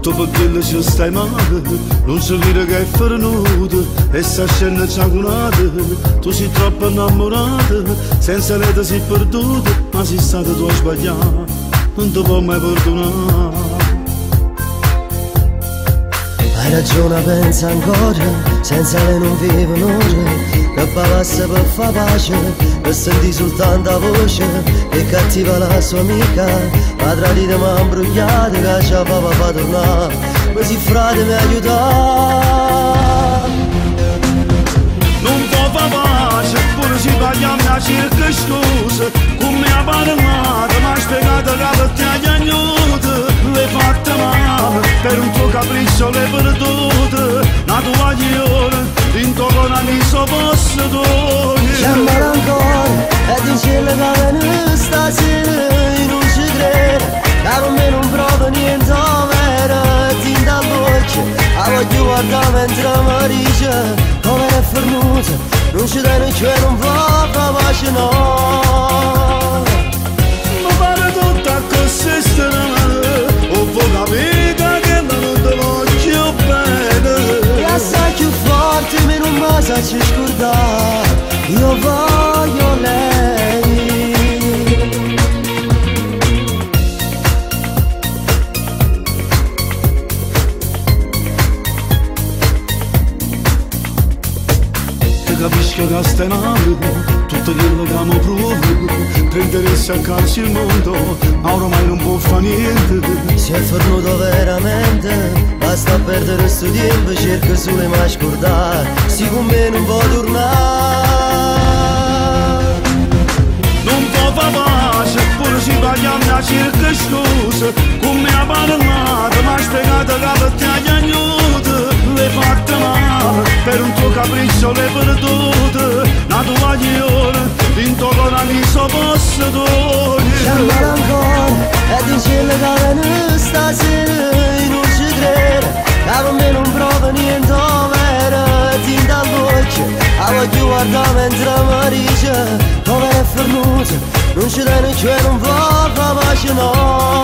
Tutto per quello ci stai male, non si vede che è fernuto e sta scena c'ha curata. Tu sei troppo innamorata, senza lei ti sei perduta, ma sei stata tu a sbagliare, non ti può mai perdonare. Hai ragione, pensa ancora, senza lei non vivo un'ora, che basta per far pace, per sentire soltanto la voce, che cattiva la sua amica, la tradita mi ha imbrogliata, che c'ha papà fa tornare, così frate mi aiuta. Non può far pace, pure si sbagliamo a cerca scusa, come ha parlato, mi ha spiegato che per te ha agnuto, l'hai fatta male, per un tuo capriccio l'hai perduta, la tua aglione, in tuo cuore mi so posseduto. Chiamala ancora e dicele che viene stasera, io non ci credo, che per me non prova niente vero, tinta a bocca, la voglio guardare mentre mi dice, come è fermuta, non ci tiene che non va a pace no. Ma pare tutta così strana, o vuoi capire che non te voglio bene. E assai più forte, me non mi sa ci scordare, io voglio lei. Capisco che stai male, tutto quello che amo provo, prenderesti a calci il mondo, ma ormai non può fare niente. Si è fermato veramente, basta perdere sto tempo, cerca solo di scordare, si con me non può tornare. Non può far pace, pure si sbagliamo a cerca scusa, come ha parlato, mi ha spiegato che per te ha agnuto, l'hai fatta male, per un tuo capriccio l'hai perduta, la tua aglione, in tuo cuore mi so posseduto. Chiamala ancora e dicele che viene stasera, io non ci credo, che per me non prova niente vero, tinta a bocca, la voglio guardare mentre mi dice, come è fermuta, non ci tiene che non va a pace no.